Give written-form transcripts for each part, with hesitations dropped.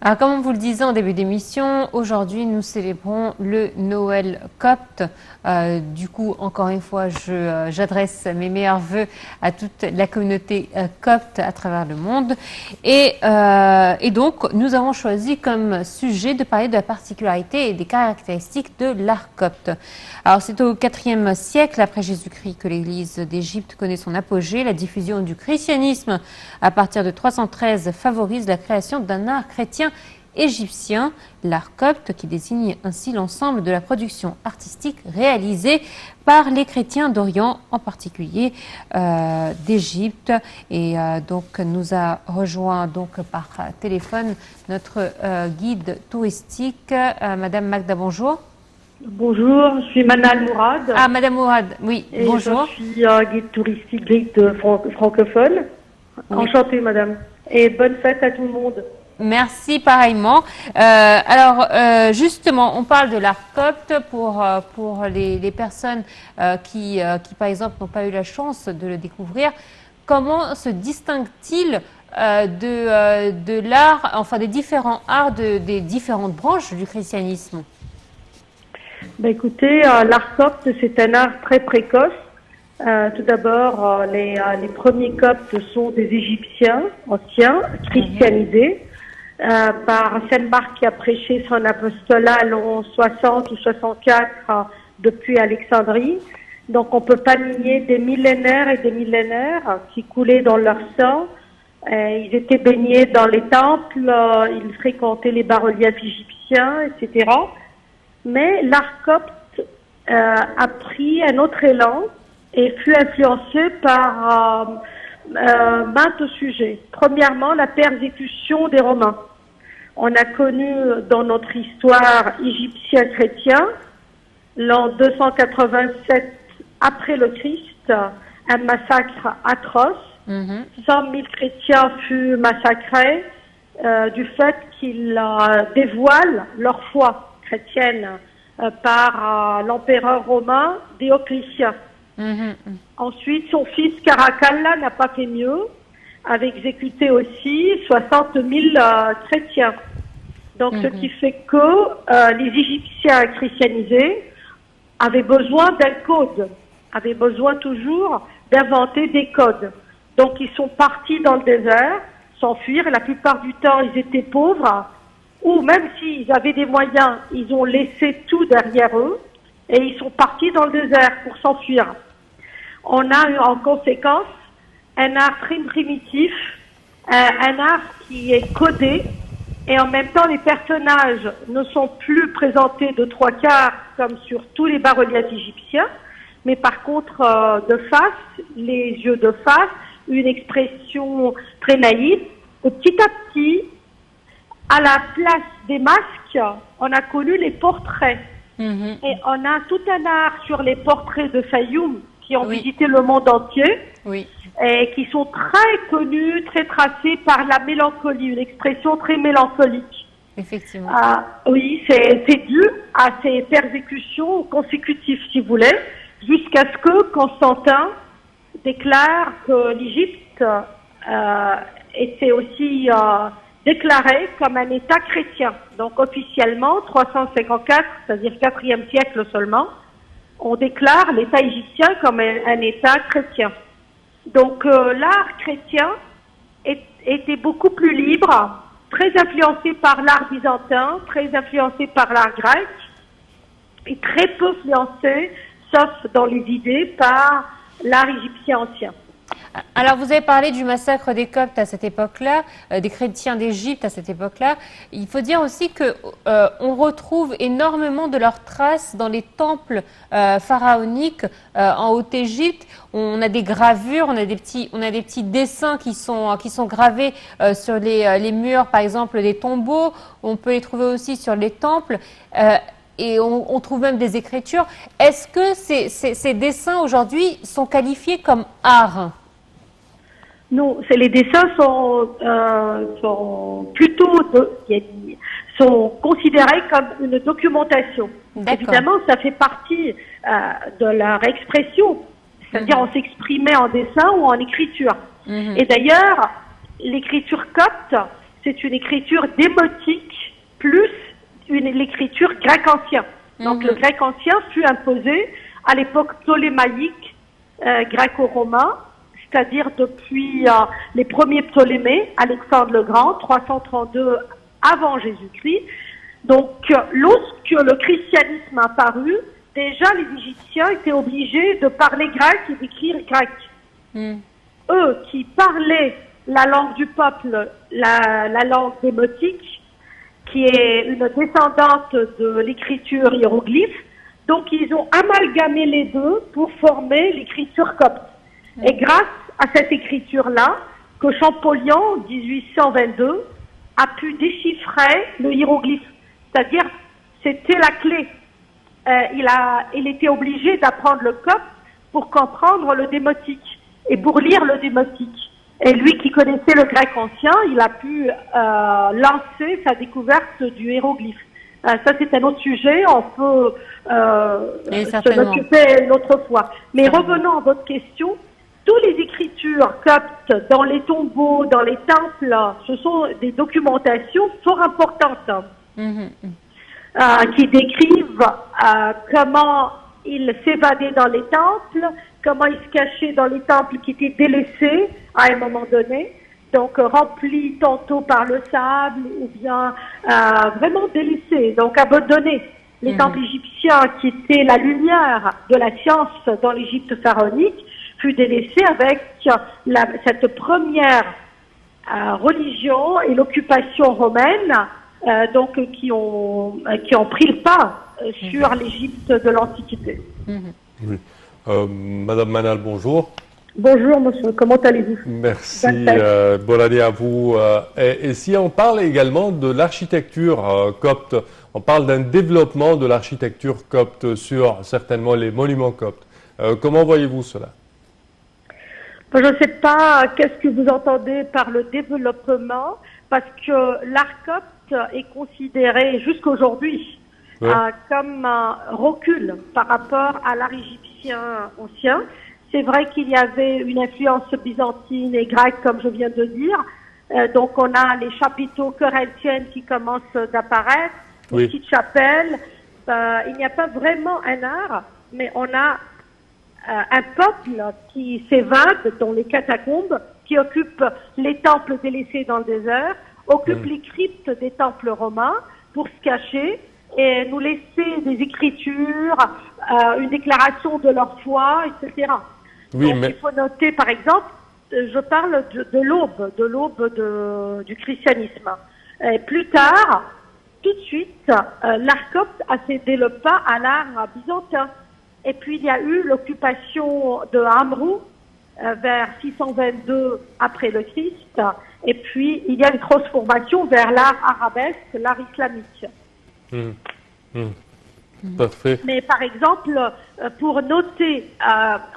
Alors, comme on vous le disait en début d'émission, aujourd'hui nous célébrons le Noël copte. Du coup, encore une fois, j'adresse mes meilleurs vœux à toute la communauté copte à travers le monde. Et donc, nous avons choisi comme sujet de parler de la particularité et des caractéristiques de l'art copte. Alors, c'est au IVe siècle après Jésus-Christ que l'Église d'Égypte connaît son apogée. La diffusion du christianisme à partir de 313 favorise la création d'un art chrétien égyptien, l'art copte, qui désigne ainsi l'ensemble de la production artistique réalisée par les chrétiens d'Orient, en particulier d'Égypte. Et donc nous a rejoint donc par téléphone notre guide touristique, Madame Magda, bonjour. Bonjour, je suis Manal Mourad. Ah, Madame Mourad, oui, et bonjour. Je suis guide touristique, francophone. Oui. Enchantée, madame. Et bonne fête à tout le monde. Merci pareillement. Alors, justement, on parle de l'art copte pour les personnes qui, par exemple, n'ont pas eu la chance de le découvrir. Comment se distingue-t-il de l'art, enfin des différents arts des différentes branches du christianisme? Écoutez, l'art copte, c'est un art très précoce. Tout d'abord, les premiers coptes sont des Égyptiens anciens, christianisés. Par Saint Marc qui a prêché son apostolat à l'an 60 ou 64 depuis Alexandrie. Donc on ne peut pas nier des millénaires et des millénaires qui coulaient dans leur sang. Ils étaient baignés dans les temples, ils fréquentaient les bas-reliefs égyptiens, etc. Mais l'art copte a pris un autre élan et fut influencé par maintes sujets. Premièrement, la persécution des Romains. On a connu dans notre histoire égyptien-chrétien, l'an 287 après le Christ, un massacre atroce. 100 000 chrétiens furent massacrés du fait qu'ils dévoilent leur foi chrétienne par l'empereur romain Dioclétien. Ensuite, son fils Caracalla n'a pas fait mieux, avait exécuté aussi 60 000 chrétiens. Donc, ce qui fait que les Égyptiens christianisés avaient besoin d'un code, avaient besoin toujours d'inventer des codes. Donc, ils sont partis dans le désert, s'enfuir. La plupart du temps, ils étaient pauvres, ou même s'ils avaient des moyens, ils ont laissé tout derrière eux, et ils sont partis dans le désert pour s'enfuir. On a eu en conséquence un art très primitif, un art qui est codé, et en même temps les personnages ne sont plus présentés de trois quarts comme sur tous les bas-reliefs égyptiens, mais par contre de face, les yeux de face, une expression très naïve. Et petit à petit, à la place des masques, on a connu les portraits. Et on a tout un art sur les portraits de Fayoum qui ont visité le monde entier. Et qui sont très connus, très tracés par la mélancolie, une expression très mélancolique. Effectivement. Oui, c'est dû à ces persécutions consécutives, si vous voulez, jusqu'à ce que Constantin déclare que l'Égypte était aussi déclarée comme un État chrétien. Donc officiellement, 354, c'est-à-dire 4e siècle seulement, on déclare l'État égyptien comme un État chrétien. Donc l'art chrétien était beaucoup plus libre, très influencé par l'art byzantin, très influencé par l'art grec, et très peu influencé, sauf dans les idées, par l'art égyptien ancien. Alors, vous avez parlé du massacre des Coptes à cette époque-là, des chrétiens d'Égypte à cette époque-là. Il faut dire aussi que on retrouve énormément de leurs traces dans les temples pharaoniques en Haute-Égypte. On a des gravures, on a des petits dessins qui sont gravés sur les murs, par exemple, des tombeaux. On peut les trouver aussi sur les temples. Et on trouve même des écritures. Est-ce que ces dessins aujourd'hui sont qualifiés comme art? Non, les dessins sont plutôt sont considérés comme une documentation. Évidemment, ça fait partie de leur expression, c'est-à-dire on s'exprimait en dessin ou en écriture. Et d'ailleurs, l'écriture copte, c'est une écriture démotique plus l'écriture grecque ancien. Donc le grec ancien fut imposé à l'époque ptolémaïque gréco-romain, c'est-à-dire depuis les premiers Ptolémées, Alexandre le Grand, 332 avant Jésus-Christ. Donc lorsque le christianisme a apparu, déjà les Égyptiens étaient obligés de parler grec et d'écrire grec. Eux qui parlaient la langue du peuple, la langue démotique, qui est une descendante de l'écriture hiéroglyphe, donc ils ont amalgamé les deux pour former l'écriture copte. Et grâce à cette écriture-là, que Champollion, en 1822, a pu déchiffrer le hiéroglyphe. C'est-à-dire, c'était la clé. Il était obligé d'apprendre le copte pour comprendre le démotique et pour lire le démotique. Et lui qui connaissait le grec ancien, il a pu lancer sa découverte du hiéroglyphe. Ça, c'est un autre sujet, on peut s'en occuper une autre fois. Mais revenons à votre question, toutes les écritures coptes dans les tombeaux, dans les temples, ce sont des documentations fort importantes qui décrivent comment ils s'évadaient dans les temples, comment ils se cachaient dans les temples qui étaient délaissés à un moment donné, donc remplis tantôt par le sable ou bien vraiment délaissés, donc abandonnés. Les temples égyptiens qui étaient la lumière de la science dans l'Égypte pharaonique fut délaissé avec cette première religion et l'occupation romaine donc qui ont pris le pas sur l'Égypte de l'Antiquité. Oui. Madame Manal, bonjour. Bonjour monsieur, comment allez-vous? Merci, bonne année à vous. Et si on parle également de l'architecture copte, on parle d'un développement de l'architecture copte sur certainement les monuments coptes. Comment voyez-vous cela? Je ne sais pas qu'est-ce que vous entendez par le développement, parce que l'art copte est considéré jusqu'aujourd'hui comme un recul par rapport à l'art égyptien ancien. C'est vrai qu'il y avait une influence byzantine et grecque, comme je viens de dire. Donc on a les chapiteaux corinthiennes qui commencent d'apparaître, les petites chapelles. Il n'y a pas vraiment un art, mais on a un peuple qui s'évade dans les catacombes, qui occupe les temples délaissés dans le désert, occupe les cryptes des temples romains pour se cacher et nous laisser des écritures, une déclaration de leur foi, etc. Oui, donc, il faut noter, par exemple, je parle de l'aube du christianisme. Et plus tard, tout de suite, l'art copte a cédé le pas à l'art byzantin. Et puis, il y a eu l'occupation de Amrou vers 622 après le Christ. Et puis, il y a une transformation vers l'art arabesque, l'art islamique. Parfait. Mais par exemple, pour noter,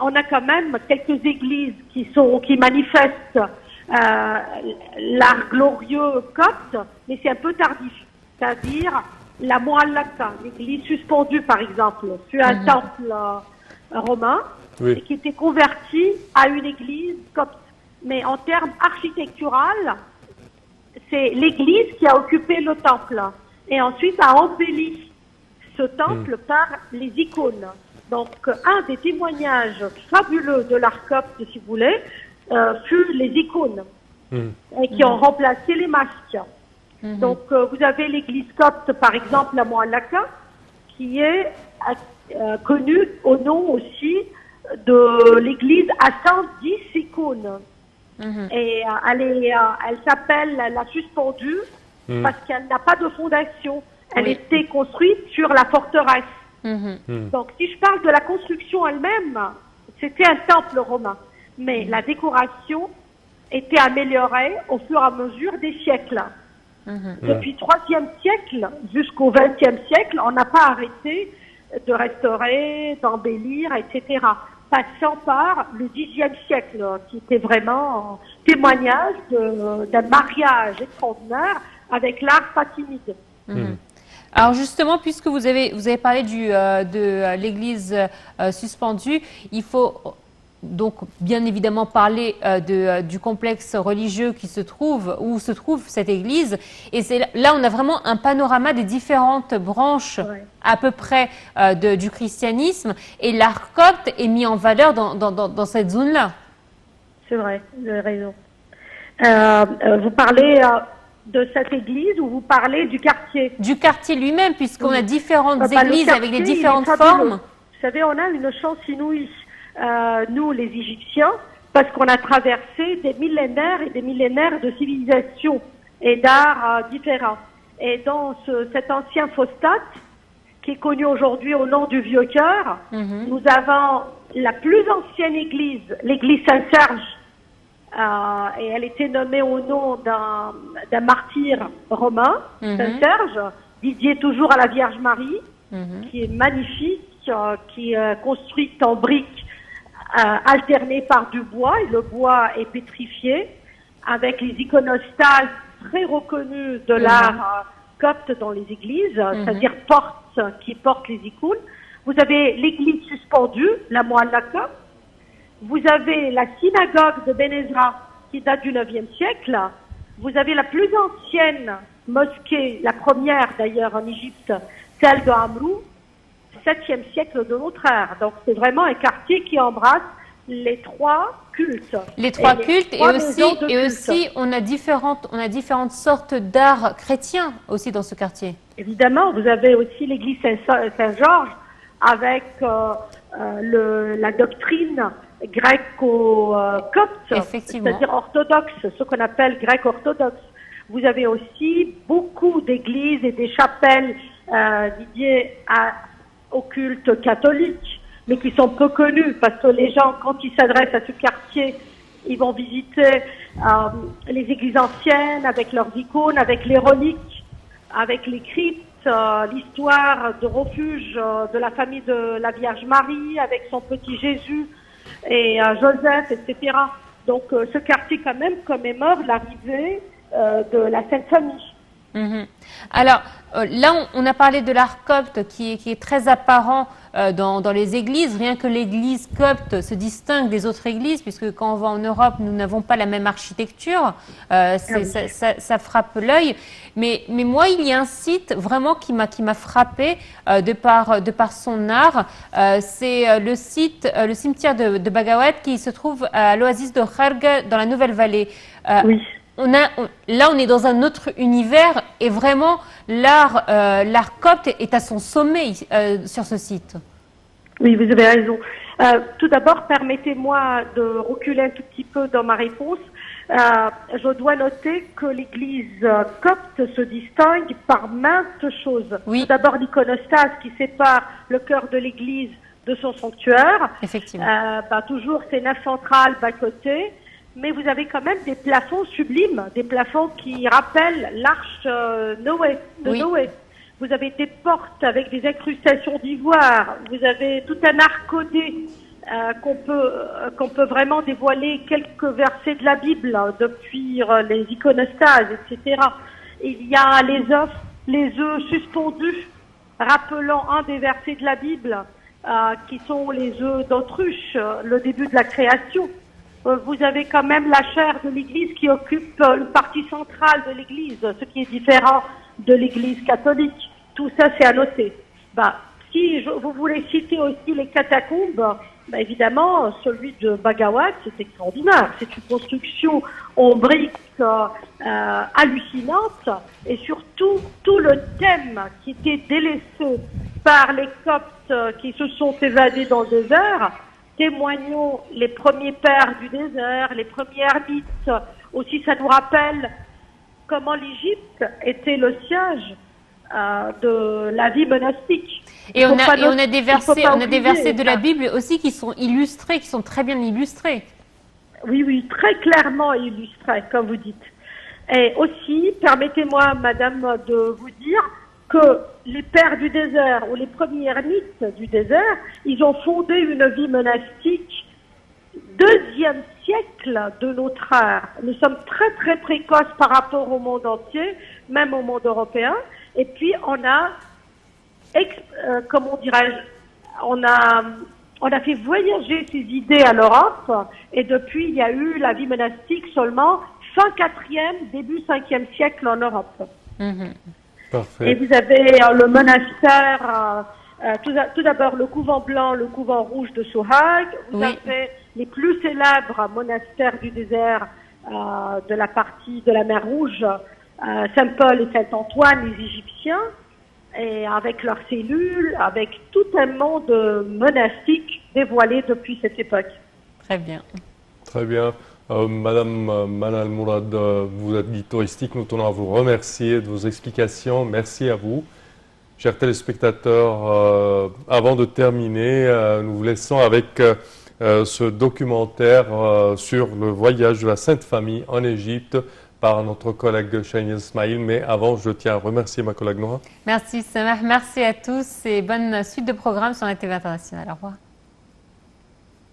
on a quand même quelques églises qui manifestent l'art glorieux copte, mais c'est un peu tardif. C'est-à-dire la Muallaka, l'église suspendue par exemple, fut un temple romain et qui était converti à une église copte. Mais en termes architectural, c'est l'église qui a occupé le temple et ensuite a embelli ce temple par les icônes. Donc, un des témoignages fabuleux de l'art copte, si vous voulez, fut les icônes et qui ont remplacé les masques. Donc, vous avez l'église copte, par exemple, la Muallaka, qui est connue au nom aussi de l'église à 110 icônes. Et elle s'appelle la suspendue parce qu'elle n'a pas de fondation. Elle était construite sur la forteresse. Donc, si je parle de la construction elle-même, c'était un temple romain. Mais la décoration était améliorée au fur et à mesure des siècles. Depuis le IIIe siècle jusqu'au XXe siècle, on n'a pas arrêté de restaurer, d'embellir, etc. Passant par le Xe siècle, qui était vraiment un témoignage d'un mariage extraordinaire avec l'art fatimide. Alors justement, puisque vous avez parlé de l'église suspendue, il faut donc bien évidemment parler du complexe religieux qui se trouve, où se trouve cette église. Et là, on a vraiment un panorama des différentes branches à peu près du christianisme. Et l'art copte est mis en valeur dans cette zone-là. C'est vrai, vous avez raison. Vous parlez de cette église ou vous parlez du quartier? Du quartier lui-même, puisqu'on a différentes Le églises avec quartier, des différentes il est fabuleux. formes. Vous savez, on a une chance inouïe, nous les Égyptiens, parce qu'on a traversé des millénaires et des millénaires de civilisation et d'art différents. Et dans cet ancien phostate, qui est connu aujourd'hui au nom du Vieux-Cœur, nous avons la plus ancienne église, l'église Saint-Serge, et elle était nommée au nom d'un martyr romain, Saint-Serge, dédié toujours à la Vierge Marie, qui est magnifique, qui est construite en briques alternées par du bois, et le bois est pétrifié, avec les iconostases très reconnues de l'art copte dans les églises, c'est-à-dire portes qui portent les icônes. Vous avez l'église suspendue, la Moallaka. Vous avez la synagogue de Ben Ezra qui date du 9e siècle. Vous avez la plus ancienne mosquée, la première d'ailleurs en Égypte, celle de Amrou, 7e siècle de notre ère. Donc c'est vraiment un quartier qui embrasse les trois cultes. Les trois cultes et aussi on a différentes sortes d'art chrétien aussi dans ce quartier. Évidemment, vous avez aussi l'église Saint-Georges avec la doctrine gréco-copte, c'est-à-dire orthodoxe, ce qu'on appelle grec-orthodoxe. Vous avez aussi beaucoup d'églises et des chapelles dédiées au culte catholique, mais qui sont peu connues parce que les gens, quand ils s'adressent à ce quartier, ils vont visiter les églises anciennes avec leurs icônes, avec les reliques, avec les cryptes, l'histoire de refuge de la famille de la Vierge Marie avec son petit Jésus et Joseph, etc. Donc ce quartier quand même commémore l'arrivée de la Sainte Famille. Alors là, on a parlé de l'art copte qui est très apparent dans les églises. Rien que l'église copte se distingue des autres églises, puisque quand on va en Europe, nous n'avons pas la même architecture. Ça frappe l'œil. Mais moi, il y a un site vraiment qui m'a frappé de par son art. C'est le cimetière de Bagawat qui se trouve à l'oasis de Kharga dans la Nouvelle-Vallée. Oui. Là, on est dans un autre univers et vraiment l'art copte est à son sommet sur ce site. Oui, vous avez raison. Tout d'abord, permettez-moi de reculer un tout petit peu dans ma réponse. Je dois noter que l'église copte se distingue par maintes choses. Oui. Tout d'abord, l'iconostase qui sépare le cœur de l'église de son sanctuaire. Effectivement. Toujours, c'est nef centrale, bas-côté. Mais vous avez quand même des plafonds sublimes, des plafonds qui rappellent l'arche Noé, Noé. Vous avez des portes avec des incrustations d'ivoire. Vous avez tout un art codé qu'on peut vraiment dévoiler quelques versets de la Bible depuis les iconostases, etc. Il y a les œufs suspendus, rappelant un des versets de la Bible, qui sont les œufs d'autruche, le début de la création. Vous avez quand même la chaire de l'Église qui occupe une partie centrale de l'Église, ce qui est différent de l'Église catholique. Tout ça, c'est à noter. Si vous voulez citer aussi les catacombes, évidemment, celui de Bagawat, c'est extraordinaire. C'est une construction en briques hallucinante et surtout tout le thème qui était délaissé par les Coptes qui se sont évadés dans le désert. Témoignons les premiers pères du désert, les premiers ermites. Aussi, ça nous rappelle comment l'Égypte était le siège de la vie monastique. Et on a des versets de la Bible aussi qui sont illustrés, qui sont très bien illustrés. Oui, très clairement illustrés, comme vous dites. Et aussi, permettez-moi, madame, de vous dire que les pères du désert ou les premiers ermites du désert, ils ont fondé une vie monastique 2e siècle de notre ère. Nous sommes très très précoces par rapport au monde entier, même au monde européen. Et puis on a, on on a fait voyager ces idées à l'Europe et depuis il y a eu la vie monastique seulement fin 4e, début 5e siècle en Europe. Parfait. Et vous avez le monastère, tout d'abord le couvent blanc, le couvent rouge de Sohag. Vous avez les plus célèbres monastères du désert de la partie de la mer Rouge, Saint-Paul et Saint-Antoine, les Égyptiens, et avec leurs cellules, avec tout un monde monastique dévoilé depuis cette époque. Très bien. Très bien. Madame Manal Mourad, vous êtes guide touristique. Nous tenons à vous remercier de vos explications. Merci à vous. Chers téléspectateurs, avant de terminer, nous vous laissons avec ce documentaire sur le voyage de la Sainte Famille en Égypte par notre collègue Shahine Ismail. Mais avant, je tiens à remercier ma collègue Nora. Merci Samah, merci à tous et bonne suite de programme sur la TV internationale. Au revoir.